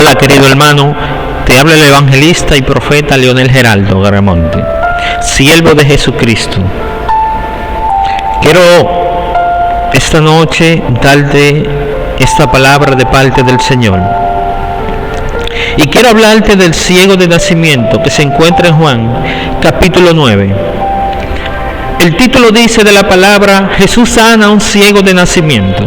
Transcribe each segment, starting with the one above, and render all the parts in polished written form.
Hola querido hermano, te habla el evangelista y profeta Leonel Geraldo Garamonte, siervo de Jesucristo. Quiero esta noche darte esta palabra de parte del Señor. Y quiero hablarte del ciego de nacimiento que se encuentra en Juan, capítulo 9. El título dice de la palabra: Jesús sana a un ciego de nacimiento.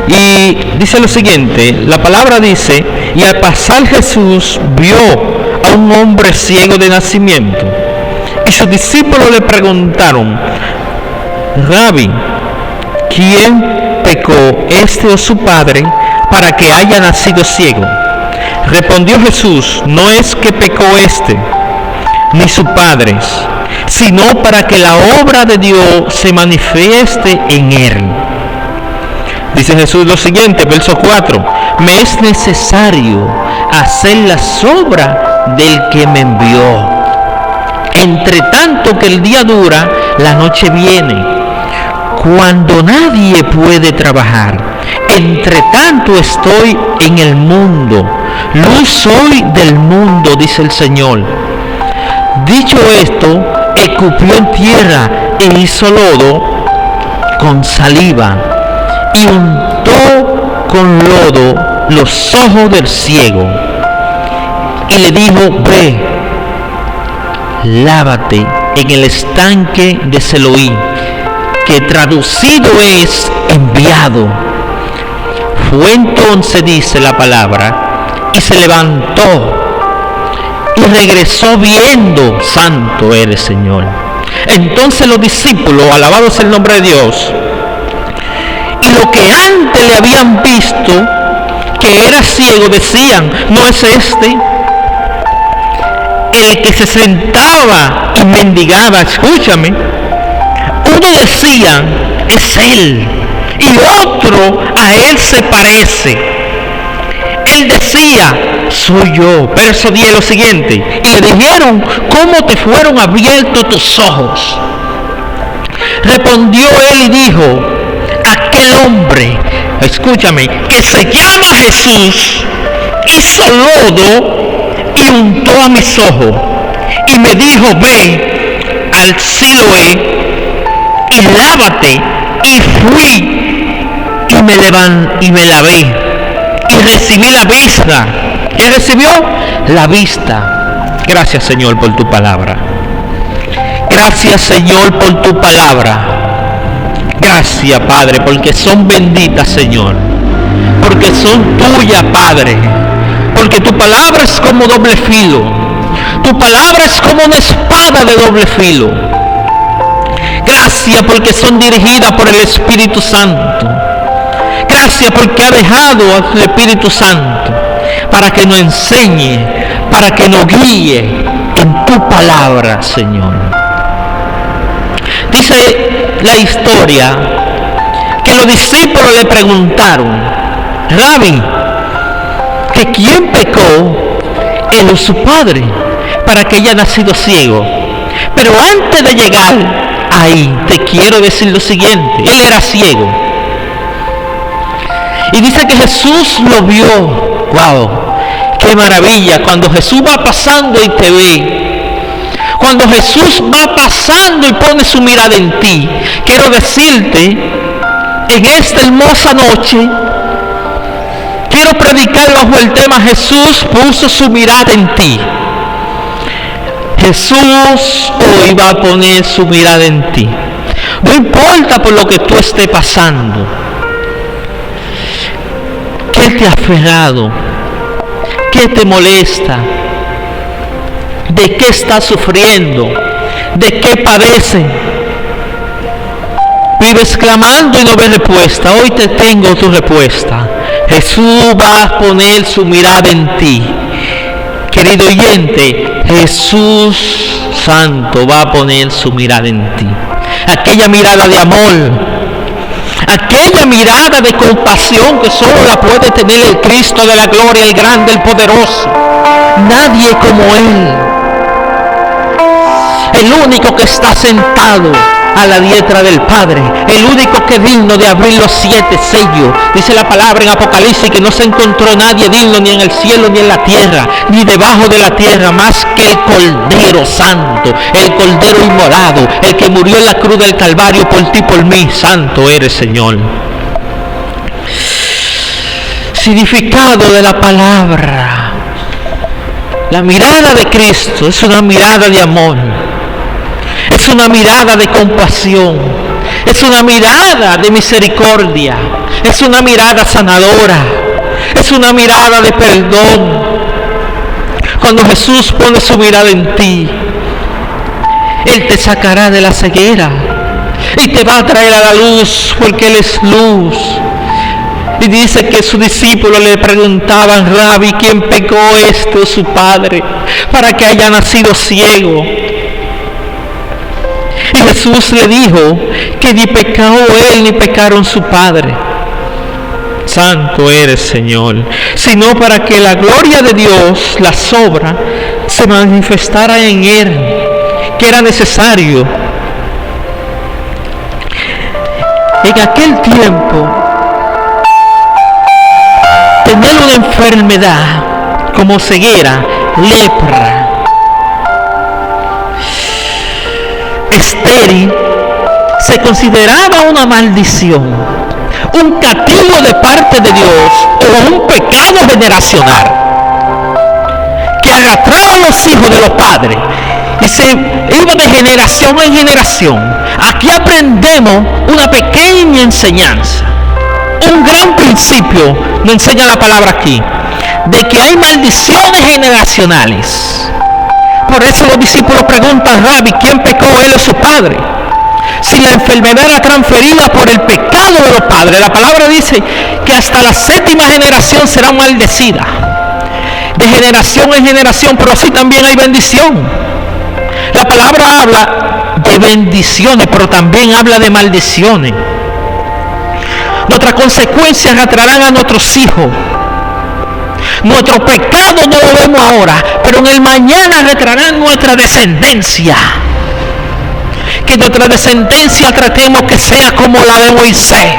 Y dice lo siguiente, la palabra dice: y al pasar Jesús vio a un hombre ciego de nacimiento. Y sus discípulos le preguntaron: Rabí, ¿quién pecó, este o su padre, para que haya nacido ciego? Respondió Jesús: no es que pecó este, ni sus padres, sino para que la obra de Dios se manifieste en él. Dice Jesús lo siguiente, verso 4: me es necesario hacer las obras del que me envió. Entre tanto que el día dura, la noche viene, cuando nadie puede trabajar. Entre tanto estoy en el mundo, luz soy del mundo, dice el Señor. Dicho esto, escupió en tierra e hizo lodo con saliva y untó con lodo los ojos del ciego y le dijo: ve, lávate en el estanque de Siloé, que traducido es enviado. Fue entonces, dice la palabra, y se levantó y regresó viendo. Santo eres, Señor. Entonces los discípulos, alabado sea el nombre de Dios, y lo que antes le habían visto que era ciego, decían: ¿no es este el que se sentaba y mendigaba? Escúchame. Uno decía: es él, y otro: a él se parece. Él decía: soy yo. Verso 10, lo siguiente: y le dijeron: ¿cómo te fueron abiertos tus ojos? Respondió él y dijo: aquel hombre, escúchame, que se llama Jesús, hizo lodo y untó a mis ojos y me dijo: ve al Siloé y lávate. Y fui y me lavé y recibí la vista. ¿Qué recibió? La vista. Gracias, Señor, por tu palabra. Gracias, Señor, por tu palabra. Gracias, Padre, porque son benditas, Señor, porque son tuyas, Padre, porque tu palabra es como doble filo. Tu palabra es como una espada de doble filo. Gracias porque son dirigidas por el Espíritu Santo. Gracias porque ha dejado al Espíritu Santo para que nos enseñe, para que nos guíe en tu palabra, Señor. Dice la historia que los discípulos le preguntaron: Rabí, ¿que quién pecó, él o su padre, para que haya nacido ciego? Pero antes de llegar ahí, te quiero decir lo siguiente: él era ciego. Y dice que Jesús lo vio. ¡Wow! ¡Qué maravilla! Cuando Jesús va pasando y te ve, cuando Jesús va pasando y pone su mirada en ti, quiero decirte, en esta hermosa noche, quiero predicar bajo el tema: Jesús puso su mirada en ti. Jesús hoy va a poner su mirada en ti. No importa por lo que tú estés pasando. ¿Qué te ha aferrado? ¿Qué te molesta? ¿De qué estás sufriendo? ¿De qué padeces? Vives clamando y no ves respuesta. Hoy te tengo tu respuesta. Jesús va a poner su mirada en ti. Querido oyente, Jesús Santo va a poner su mirada en ti. Aquella mirada de amor, aquella mirada de compasión que solo la puede tener el Cristo de la gloria, el grande, el poderoso. Nadie como Él. El único que está sentado a la diestra del Padre, el único que es digno de abrir los 7 sellos. Dice la palabra en Apocalipsis que no se encontró nadie digno ni en el cielo ni en la tierra, ni debajo de la tierra, más que el Cordero Santo, el Cordero inmolado, el que murió en la cruz del Calvario por ti, por mí. Santo eres, Señor. Significado de la palabra. La mirada de Cristo es una mirada de amor, es una mirada de compasión, es una mirada de misericordia, es una mirada sanadora, es una mirada de perdón. Cuando Jesús pone su mirada en ti, Él te sacará de la ceguera y te va a traer a la luz, porque Él es luz. Y dice que sus discípulos le preguntaban: Rabí, ¿quién pecó, este o su padre, para que haya nacido ciego? Y Jesús le dijo que ni pecó él ni pecaron su padre. Santo eres, Señor. Sino para que la gloria de Dios, la obra, se manifestara en él, que era necesario. En aquel tiempo, tener una enfermedad como ceguera, lepra, estéril, se consideraba una maldición, un castigo de parte de Dios o un pecado generacional que arrastraba a los hijos de los padres y se iba de generación en generación. Aquí aprendemos una pequeña enseñanza. Un gran principio nos enseña la palabra aquí, de que hay maldiciones generacionales. Por eso los discípulos preguntan: Rabí, ¿quién pecó, él o su padre? Si la enfermedad era transferida por el pecado de los padres, la palabra dice que hasta la 7ª generación será maldecida. De generación en generación, pero así también hay bendición. La palabra habla de bendiciones, pero también habla de maldiciones. Nuestras consecuencias arrastrarán a nuestros hijos. Nuestro pecado no lo vemos ahora, pero en el mañana arrastrarán nuestra descendencia. Que nuestra descendencia tratemos que sea como la de Moisés,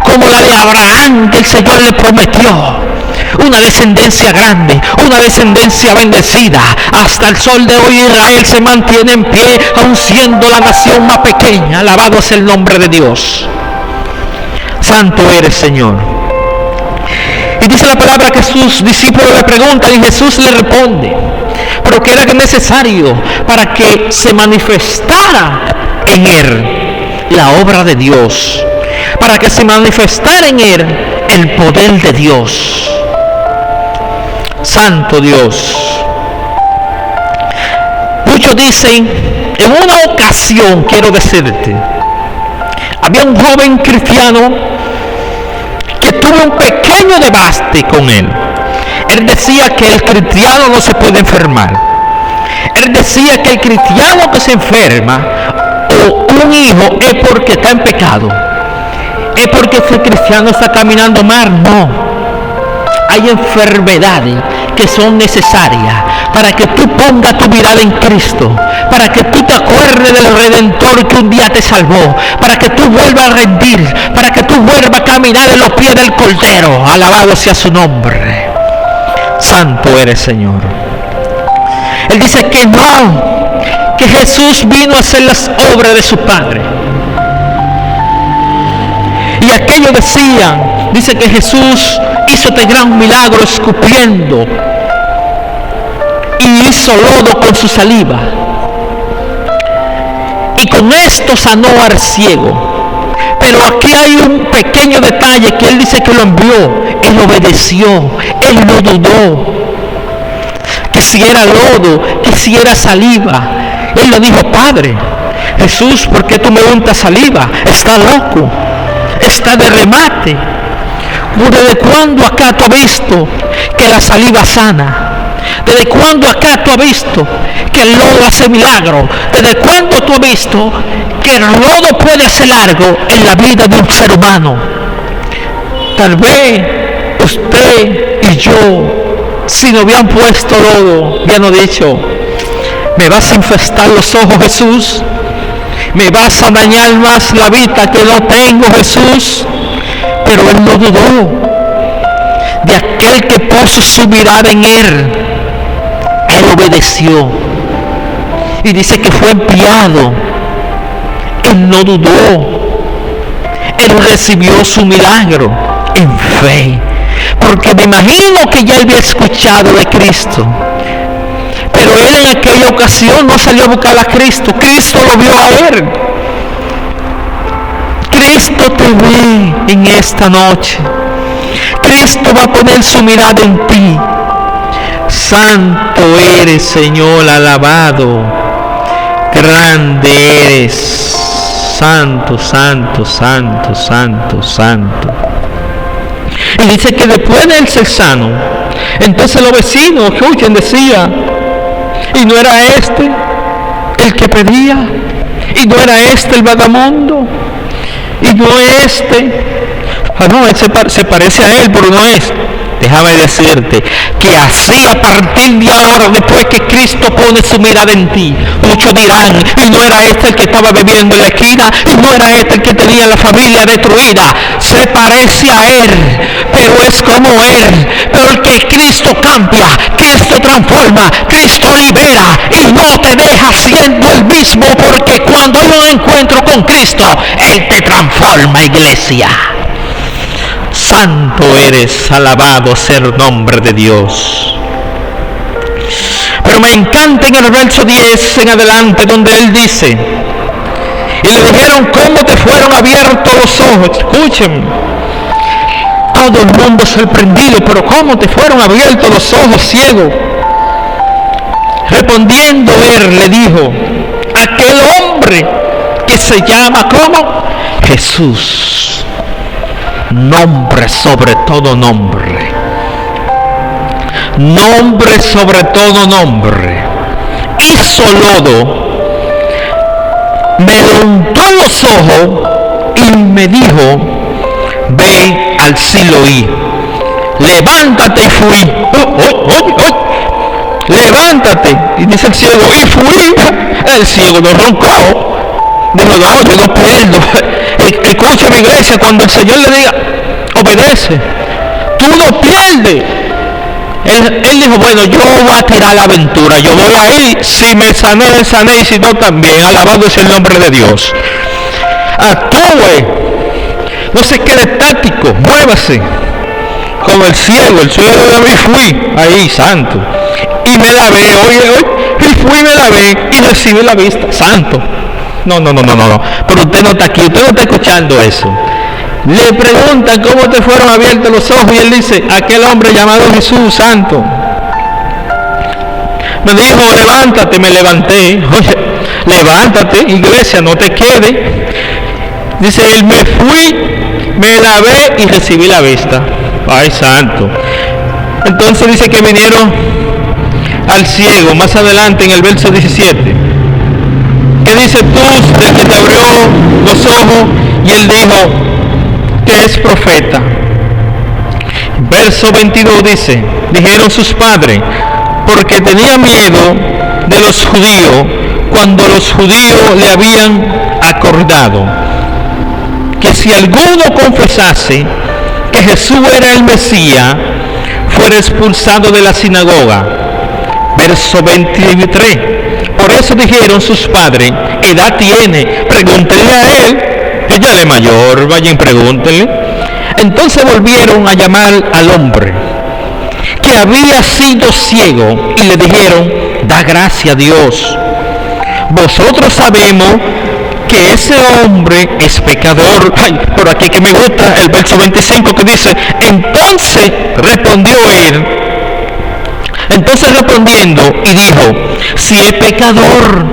como la de Abraham, que el Señor le prometió. Una descendencia grande, una descendencia bendecida. Hasta el sol de hoy Israel se mantiene en pie, aun siendo la nación más pequeña. Alabado sea el nombre de Dios. Santo eres, Señor. Y dice la palabra que sus discípulos le preguntan y Jesús le responde, pero que era necesario para que se manifestara en él la obra de Dios, para que se manifestara en él el poder de Dios. Santo Dios. Muchos dicen, en una ocasión, quiero decirte, había un joven cristiano que tuvo un pequeño debate con él. Él decía que el cristiano no se puede enfermar. Él decía que el cristiano que se enferma o un hijo es porque está en pecado, es porque ese cristiano está caminando mal. No, hay enfermedades que son necesarias para que tú pongas tu mirada en Cristo, para que tú te acuerdes del Redentor que un día te salvó, para que tú vuelvas a rendir, para que tú vuelvas a caminar en los pies del Cordero. Alabado sea su nombre. Santo eres, Señor. Él dice que no, que Jesús vino a hacer las obras de su Padre. Y aquellos decían, dice que Jesús hizo este gran milagro escupiendo y hizo lodo con su saliva, y con esto sanó al ciego. Pero aquí hay un pequeño detalle, que él dice que lo envió, él obedeció, él no dudó que si era lodo, que si era saliva. Él le dijo: Padre, Jesús, ¿por qué tú me untas saliva? Está loco, está de remate. ¿Desde cuándo acá tú has visto que la saliva sana? ¿Desde cuándo acá tú has visto que el lodo hace milagro? ¿Desde cuándo tú has visto que el lodo puede hacer algo en la vida de un ser humano? Tal vez usted y yo, si nos habían puesto lodo, ya no he dicho: ¿me vas a infestar los ojos, Jesús? ¿Me vas a dañar más la vista que no tengo, Jesús? Pero él no dudó de aquel que puso su mirada en él. Él obedeció. Y dice que fue enviado. Él no dudó. Él recibió su milagro en fe. Porque me imagino que ya había escuchado de Cristo. Pero él en aquella ocasión no salió a buscar a Cristo. Cristo lo vio a él. Cristo te ve en esta noche. Cristo va a poner su mirada en ti. Santo eres, Señor, alabado. Grande eres. Santo, santo, santo, santo, santo. Y dice que después de él ser sano, entonces los vecinos, escuchen, decía, y no era este el que pedía, y no era este el vagamundo, y no este, no, él se parece a él, pero no es. Déjame decirte que así a partir de ahora, después que Cristo pone su mirada en ti, muchos dirán, y no era este el que estaba bebiendo en la esquina, y no era este el que tenía la familia destruida. Se parece a él, pero es como él. Pero el que Cristo cambia, Cristo transforma, Cristo libera, y no te deja siendo el mismo, porque cuando hay un encuentro con Cristo, Él te transforma, iglesia. Santo eres, alabado sea el nombre de Dios. Pero me encanta en el verso 10 en adelante, donde él dice, y le dijeron, ¿cómo te fueron abiertos los ojos? Escuchen, todo el mundo sorprendido, pero ¿cómo te fueron abiertos los ojos, ciego? Respondiendo él le dijo, aquel hombre que se llama, ¿cómo? Jesús, nombre sobre todo nombre, nombre sobre todo nombre, hizo lodo, me lo untó en los ojos y me dijo, ve al Siloí, levántate y fui. Levántate, y dice el ciego, y fui. El ciego no roncó. Dijo, no, yo no pierdo. Escucha, mi iglesia, cuando el Señor le diga, obedece, tú no pierdes. Él dijo, bueno, yo voy a tirar la aventura, yo voy a ir, si me sané, sané, y si no también, alabado es el nombre de Dios. Actúe, no se quede estático, muévase. Como el ciego de mí fui, ahí, santo, y me lavé, y fui y me lavé, y recibí la vista, santo. No, pero usted no está aquí, usted no está escuchando eso. Le preguntan cómo te fueron abiertos los ojos, y él dice, aquel hombre llamado Jesús, santo, me dijo, levántate, me levanté. Oye, levántate, iglesia, no te quedes. Dice él, me fui, me lavé y recibí la vista. Ay, santo. Entonces dice que vinieron al ciego, más adelante en el verso 17. ¿Qué dices tú del que te abrió los ojos? Y él dijo que es profeta. Verso 22 dice, dijeron sus padres, porque tenía miedo de los judíos, cuando los judíos le habían acordado que si alguno confesase que Jesús era el Mesías, fuera expulsado de la sinagoga. Verso 23. Por eso dijeron sus padres, edad tiene, pregúntenle a él, que ya es mayor, vayan, pregúntenle. Entonces volvieron a llamar al hombre que había sido ciego y le dijeron, da gracia a Dios. Vosotros sabemos que ese hombre es pecador. Ay, por aquí que me gusta el verso 25 que dice, entonces respondió él, entonces respondiendo y dijo, si es pecador,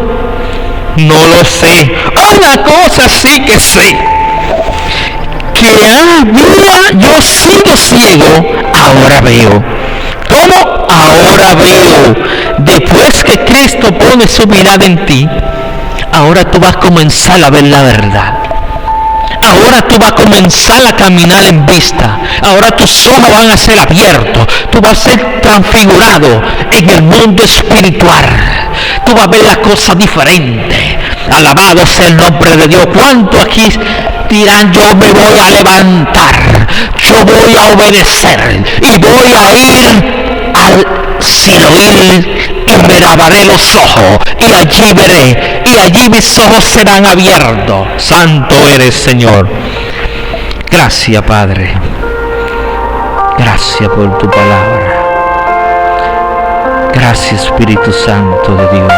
no lo sé. Una cosa sí que sé, que había yo sido ciego, ahora veo. ¿Cómo? Ahora veo. Después que Cristo pone su mirada en ti, ahora tú vas a comenzar a ver la verdad. Ahora tú vas a comenzar a caminar en vista. Ahora tus ojos van a ser abiertos. Tú vas a ser transfigurado en el mundo espiritual. Tú vas a ver las cosas diferentes. Alabado sea el nombre de Dios. ¿Cuánto aquí dirán: yo me voy a levantar, yo voy a obedecer y voy a ir al Siloé y me lavaré los ojos y allí veré, y allí mis ojos serán abiertos? Santo eres, Señor. Gracias, Padre. Gracias por tu palabra. Gracias, Espíritu Santo de Dios.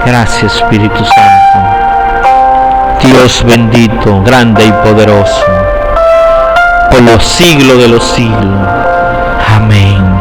Gracias, Espíritu Santo. Dios bendito, grande y poderoso, por los siglos de los siglos. Amén.